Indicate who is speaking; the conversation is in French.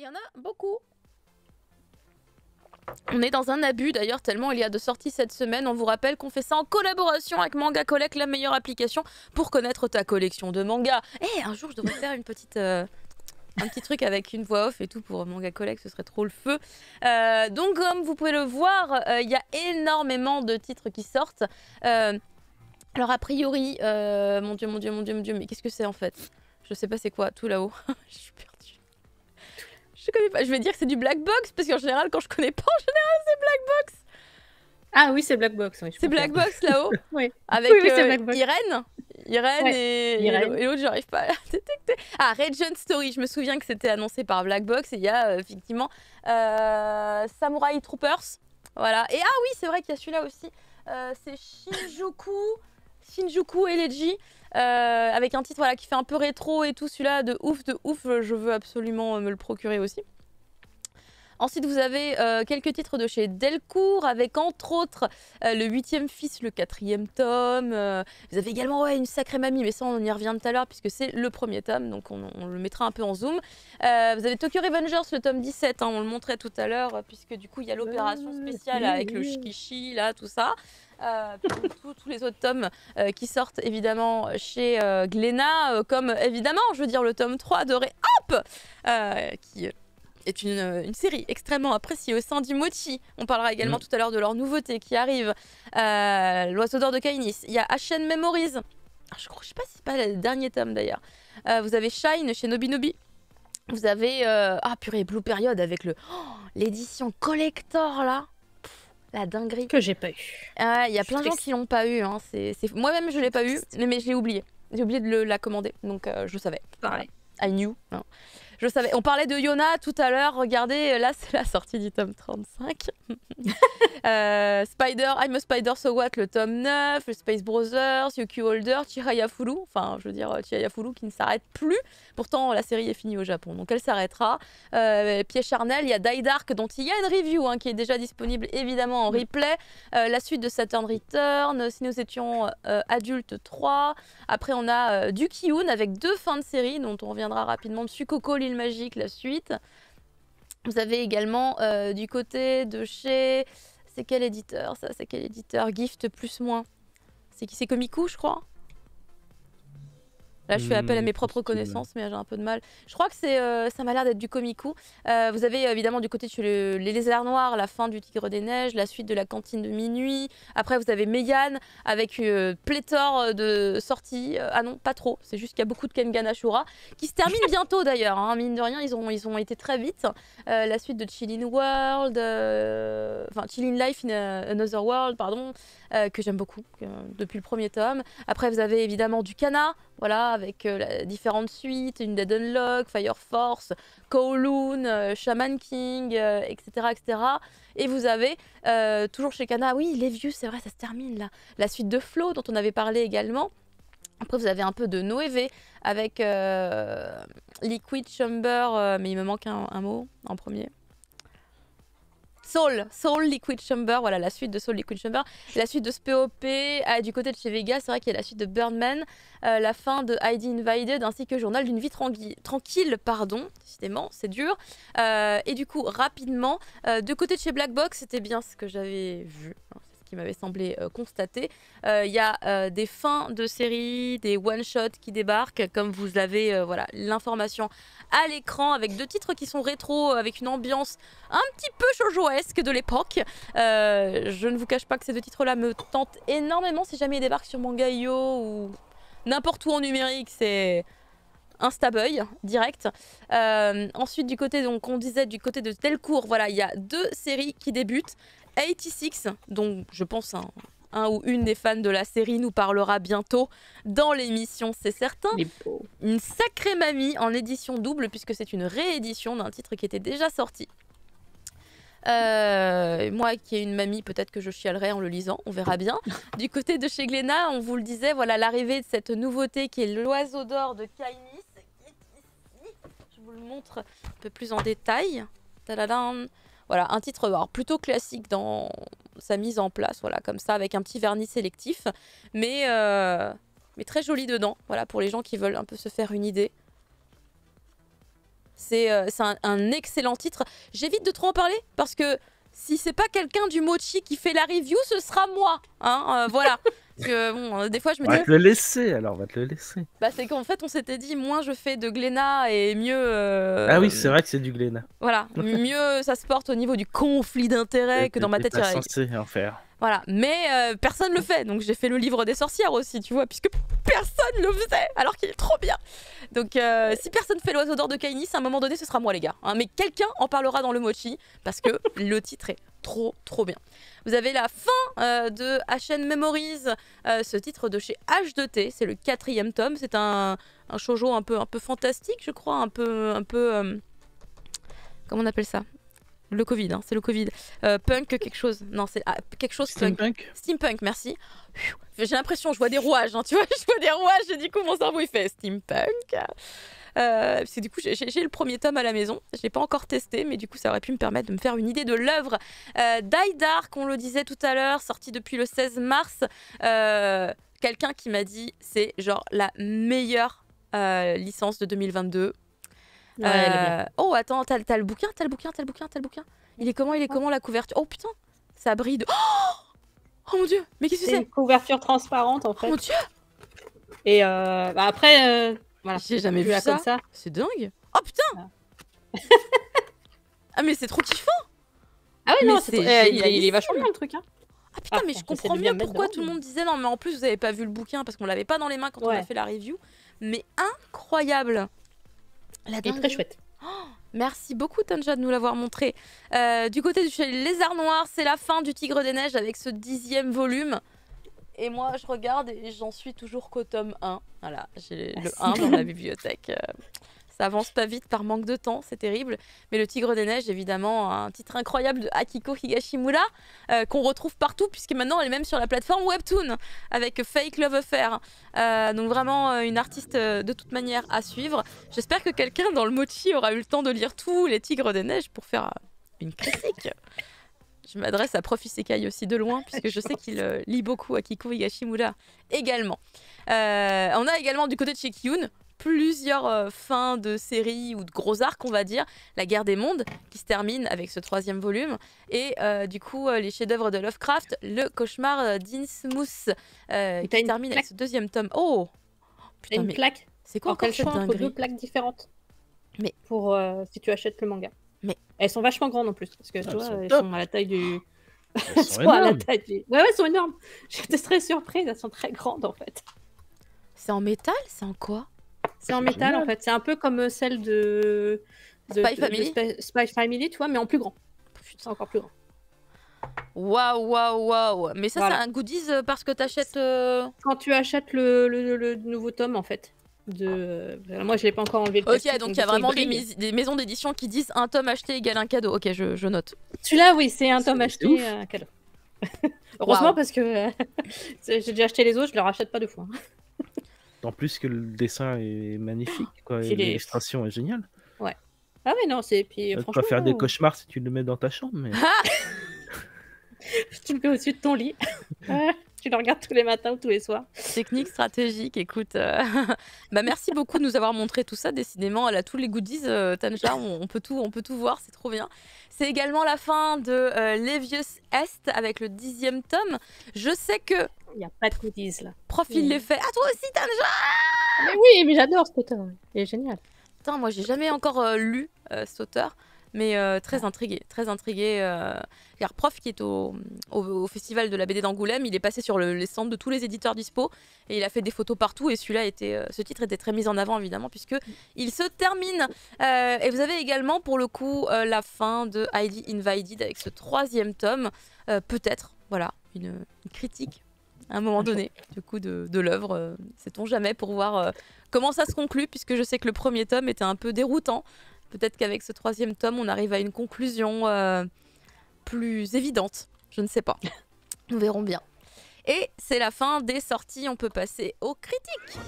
Speaker 1: en a beaucoup. On est dans un abus d'ailleurs, tellement il y a de sorties cette semaine. On vous rappelle qu'on fait ça en collaboration avec Manga Collect, la meilleure application pour connaître ta collection de mangas. Eh, un jour je devrais faire une petite... un petit truc avec une voix off et tout pour Manga Collect, ce serait trop le feu. Donc comme vous pouvez le voir, il y a énormément de titres qui sortent. Alors a priori, mon dieu, mais qu'est-ce que c'est en fait? Je sais pas c'est quoi, tout là-haut. Je suis perdue. Je connais pas, je vais dire que c'est du black box, parce qu'en général, quand je connais pas, en général, c'est black box.
Speaker 2: Ah oui, c'est black box. Oui,
Speaker 1: c'est black box là-haut.
Speaker 2: Oui.
Speaker 1: Avec
Speaker 2: oui, Black box.
Speaker 1: Irène
Speaker 2: Ouais.
Speaker 1: et l'autre, j'arrive pas à la détecter. Ah, Regent Story, je me souviens que c'était annoncé par Black Box et il y a effectivement Samurai Troopers. Voilà. Et ah oui, c'est vrai qu'il y a celui-là aussi. C'est Shinjuku Elegy. Avec un titre voilà, qui fait un peu rétro et tout. Celui-là, de ouf. Je veux absolument me le procurer aussi. Ensuite, vous avez quelques titres de chez Delcourt, avec entre autres le 8e fils, le 4e tome. Vous avez également une sacrée mamie, mais ça on y revient tout à l'heure puisque c'est le premier tome, donc on le mettra un peu en zoom. Vous avez Tokyo Revengers, le tome 17, hein, on le montrait tout à l'heure, puisque du coup il y a l'opération spéciale avec le Shikishi, là, tout ça. Tous les autres tomes qui sortent évidemment chez Glénat, comme évidemment, je veux dire, le tome 3 de Re-Hop, qui est une série extrêmement appréciée au sein du Mochi. On parlera également tout à l'heure de leur nouveauté qui arrive. L'Oiseau d'or de Kainis. Il y a Ashen Memories. Je sais pas si c'est pas le dernier tome d'ailleurs. Vous avez Shine chez Nobinobi. Vous avez purée, Blue Period avec l'édition collector là. La dinguerie.
Speaker 2: Que j'ai pas eu.
Speaker 1: Il y a plein de gens qui l'ont pas eu. Hein. Moi-même, je l'ai pas eu, mais je l'ai oublié. J'ai oublié de la commander, donc je savais.
Speaker 2: Pareil.
Speaker 1: I knew. Non. Je savais. On parlait de Yona tout à l'heure. Regardez, là, c'est la sortie du tome 35. I'm a Spider, So What, le tome 9. Le Space Brothers, Yuki Holder, Chihaya Furu. Enfin, je veux dire, Chihaya Furu qui ne s'arrête plus. Pourtant, la série est finie au Japon, donc elle s'arrêtera. Pied charnel, il y a Die Dark, dont il y a une review qui est déjà disponible, évidemment, en replay. La suite de Saturn Return. Si nous étions adultes 3. Après, on a du Kiyun avec 2 fins de série, dont on reviendra rapidement dessus. Coco, l'île magique, la suite. Vous avez également du côté de chez... C'est quel éditeur ça? C'est quel éditeur? Gift plus moins. C'est qui? C'est Komiku, je crois. Là, je fais appel à mes propres connaissances, mais j'ai un peu de mal. Je crois que ça m'a l'air d'être du Komiku. Vous avez évidemment du côté de chez les Lézards Noirs, la fin du Tigre des Neiges, la suite de la Cantine de Minuit. Après, vous avez Meian avec pléthore de sorties. Ah non, pas trop. C'est juste qu'il y a beaucoup de Kengan Ashura qui se termine bientôt d'ailleurs. Hein. Mine de rien, ils ont été très vite. La suite de Chillin' World, enfin Chillin' Life in Another World, pardon, que j'aime beaucoup depuis le premier tome. Après, vous avez évidemment du Kana. Voilà, avec différentes suites, une Dead Unlock, Fire Force, Kowloon, Shaman King, etc., etc. Et vous avez, toujours chez Kana, oui, les vieux, c'est vrai, ça se termine là. La suite de Flow, dont on avait parlé également. Après, vous avez un peu de Noévé avec Liquid Chamber, mais il me manque un mot en premier. Soul Liquid Chamber, voilà la suite de Soul Liquid Chamber, la suite de SPOP, du côté de chez Vega, c'est vrai qu'il y a la suite de Birdman, la fin de ID Invited ainsi que Journal d'une vie tranquille, pardon, décidément, c'est dur. Et du coup, rapidement, de côté de chez Black Box, c'était bien ce que j'avais vu, hein, c'est ce qui m'avait semblé constater. Il y a des fins de série, des one-shots qui débarquent, comme vous avez voilà, l'information à l'écran avec 2 titres qui sont rétro, avec une ambiance un petit peu shoujoesque de l'époque. Je ne vous cache pas que ces 2 titres-là me tentent énormément. Si jamais ils débarquent sur Manga.io ou n'importe où en numérique, c'est Instaboy direct. Ensuite, du côté, donc on disait du côté de Delcourt, voilà, il y a 2 séries qui débutent. 86, dont je pense un ou une des fans de la série nous parlera bientôt dans l'émission, c'est certain. Une sacrée mamie en édition double, puisque c'est une réédition d'un titre qui était déjà sorti. Moi qui ai une mamie, peut-être que je chialerai en le lisant, on verra bien. Du côté de chez Glénat, on vous le disait, voilà l'arrivée de cette nouveauté qui est l'Oiseau d'or de Kainis. Je vous le montre un peu plus en détail. Tadadam. Voilà, un titre alors, plutôt classique dans sa mise en place, voilà, comme ça, avec un petit vernis sélectif, mais très joli dedans, voilà, pour les gens qui veulent un peu se faire une idée. C'est un excellent titre. J'évite de trop en parler parce que si c'est pas quelqu'un du mochi qui fait la review, ce sera moi. Hein, voilà. Parce que bon, des fois je me
Speaker 3: On va
Speaker 1: dis.
Speaker 3: te le laisser alors, on va te le laisser.
Speaker 1: Bah c'est qu'en fait on s'était dit moins je fais de Glénat et mieux.
Speaker 3: Ah oui, c'est vrai que c'est du Glénat.
Speaker 1: Voilà, mieux ça se porte au niveau du conflit d'intérêts que dans ma tête.
Speaker 3: T'es pas censé en faire.
Speaker 1: Voilà, mais personne le fait, donc j'ai fait le livre des sorcières aussi, tu vois, puisque personne le faisait, alors qu'il est trop bien. Donc si personne fait l'oiseau d'or de Kainis, à un moment donné, ce sera moi les gars. Hein, mais quelqu'un en parlera dans le mochi, parce que le titre est trop bien. Vous avez la fin de HN Memories, ce titre de chez H2T, c'est le 4e tome, c'est un shoujo un peu fantastique, je crois, un peu comment on appelle ça? Le Covid, hein, c'est le Covid. Punk quelque chose. Non, c'est quelque chose
Speaker 3: Steampunk.
Speaker 1: Steampunk, merci. J'ai l'impression, je vois des rouages, hein, tu vois, je vois des rouages et du coup mon cerveau il fait steampunk. Parce que du coup j'ai le premier tome à la maison, je l'ai pas encore testé, mais du coup ça aurait pu me permettre de me faire une idée de l'œuvre. Die Dark, on le disait tout à l'heure, sorti depuis le 16 mars. Quelqu'un qui m'a dit c'est genre la meilleure licence de 2022.
Speaker 2: Ouais,
Speaker 1: oh attends, t'as le bouquin. Il est comment la couverture? Oh putain, ça brille de... Oh mon dieu, mais qu'est-ce que
Speaker 2: c'est
Speaker 1: c'est?
Speaker 2: une couverture transparente en fait.
Speaker 1: Oh mon dieu,
Speaker 2: Et après, voilà.
Speaker 1: j'ai jamais vu
Speaker 2: Là,
Speaker 1: ça.
Speaker 2: comme ça.
Speaker 1: C'est dingue. Oh putain. Ah mais c'est trop kiffant.
Speaker 2: Ah ouais,
Speaker 1: Mais
Speaker 2: non,
Speaker 1: c'est
Speaker 2: il
Speaker 1: génialissime.
Speaker 2: est vachement bien le truc. Hein.
Speaker 1: Ah putain, mais je
Speaker 2: j'essaie
Speaker 1: comprends
Speaker 2: de bien
Speaker 1: mieux
Speaker 2: mettre
Speaker 1: pourquoi
Speaker 2: dedans,
Speaker 1: tout le
Speaker 2: mais-
Speaker 1: monde disait non mais en plus vous avez pas vu le bouquin parce qu'on l'avait pas dans les mains quand on a
Speaker 2: Ouais.
Speaker 1: fait la review. Mais incroyable. La
Speaker 2: Il est
Speaker 1: dinguerie.
Speaker 2: très chouette.
Speaker 1: Merci beaucoup Tanja de nous l'avoir montré. Du côté du chez Lézard Noir, c'est la fin du Tigre des Neiges avec ce 10e volume. Et moi je regarde et j'en suis toujours qu'au tome 1. Voilà, j'ai le 1 dans la bibliothèque. Ça avance pas vite par manque de temps, c'est terrible. Mais le Tigre des Neiges, évidemment, un titre incroyable de Akiko Higashimura qu'on retrouve partout puisque maintenant elle est même sur la plateforme Webtoon avec Fake Love Affair. Donc vraiment une artiste de toute manière à suivre. J'espère que quelqu'un dans le mochi aura eu le temps de lire tous les Tigres des Neiges pour faire une critique. Je m'adresse à Prof Isekai aussi de loin puisque je sais qu'il lit beaucoup Akiko Higashimura également. On a également du côté de chez Kiyun plusieurs fins de séries ou de gros arcs, on va dire. La guerre des mondes, qui se termine avec ce 3e volume. Et du coup, les chefs-d'œuvre de Lovecraft, le cauchemar d'Innsmouth, qui se termine avec ce 2e tome. Oh
Speaker 2: T'as
Speaker 1: putain,
Speaker 2: une
Speaker 1: mais
Speaker 2: plaque.
Speaker 1: c'est quoi
Speaker 2: Alors, t'as
Speaker 1: encore
Speaker 2: le
Speaker 1: cette
Speaker 2: choix entre
Speaker 1: dinguerie?
Speaker 2: deux plaques différentes.
Speaker 1: Mais-
Speaker 2: Pour si tu achètes le manga.
Speaker 1: Mais-
Speaker 2: Elles sont vachement grandes en plus. Parce que
Speaker 3: Ah,
Speaker 2: tu
Speaker 3: elles
Speaker 2: vois,
Speaker 3: sont
Speaker 2: elles
Speaker 3: top.
Speaker 2: sont à la taille du.
Speaker 3: Elles
Speaker 2: Elles
Speaker 3: sont
Speaker 2: sont à la
Speaker 3: énormes.
Speaker 2: taille du. Ouais, elles sont énormes. J'étais très surprise. Elles sont très grandes en fait.
Speaker 1: C'est en métal? C'est en quoi?
Speaker 2: C'est en métal
Speaker 3: génial.
Speaker 2: en fait. C'est un peu comme celle de.
Speaker 1: Spy Family?
Speaker 2: Spy Family, tu vois, mais en plus grand. C'est
Speaker 1: Putain.
Speaker 2: encore plus grand.
Speaker 1: Waouh. Mais ça,
Speaker 2: Voilà.
Speaker 1: c'est un goodies parce que t'achètes...
Speaker 2: Quand tu achètes le nouveau tome en fait. Moi je l'ai pas encore enlevé le
Speaker 1: Ok,
Speaker 2: plastique,
Speaker 1: donc il y
Speaker 2: du
Speaker 1: a
Speaker 2: coup,
Speaker 1: vraiment
Speaker 2: brille.
Speaker 1: des maisons d'édition qui disent un tome acheté égale un cadeau. Ok, je note.
Speaker 2: Celui-là, oui, c'est un tome
Speaker 3: C'est
Speaker 2: acheté,
Speaker 3: ouf.
Speaker 2: un cadeau. Heureusement
Speaker 1: Waouh.
Speaker 2: parce que j'ai déjà acheté les autres, je les rachète pas deux fois.
Speaker 3: En plus que le dessin est magnifique, quoi.
Speaker 2: Puis
Speaker 3: Et
Speaker 2: les-
Speaker 3: l'illustration est géniale.
Speaker 2: Ah ouais, non, c'est. Puis
Speaker 3: Tu vas
Speaker 2: franchement.
Speaker 3: faire des cauchemars si tu le mets dans ta chambre, mais
Speaker 2: Tu le mets au-dessus de ton lit. Tu le regardes tous les matins ou tous les soirs.
Speaker 1: Technique stratégique, écoute. Bah, merci beaucoup de nous avoir montré tout ça. Décidément, elle a tous les goodies, Tanja. On peut tout voir, c'est trop bien. C'est également la fin de Levius Est avec le 10e tome. Je sais que
Speaker 2: Il n'y a pas de goodies là.
Speaker 1: Profil les fait. Ah, toi aussi, Tanja!
Speaker 2: Mais oui, mais j'adore cet auteur. Il est génial.
Speaker 1: Putain, moi, j'ai jamais encore lu cet auteur. Mais très intriguée, Car Prof, qui est au festival de la BD d'Angoulême, il est passé sur les stands de tous les éditeurs dispo et il a fait des photos partout. Et celui-là ce titre était très mis en avant évidemment puisque il se termine. Et vous avez également pour le coup la fin de Heidi Invited avec ce 3e tome. Peut-être, voilà, une critique à un moment donné du coup de l'œuvre. Sait-on jamais pour voir comment ça se conclut puisque je sais que le premier tome était un peu déroutant. Peut-être qu'avec ce 3e tome, on arrive à une conclusion plus évidente. Je ne sais pas. Nous verrons bien. Et c'est la fin des sorties. On peut passer aux critiques.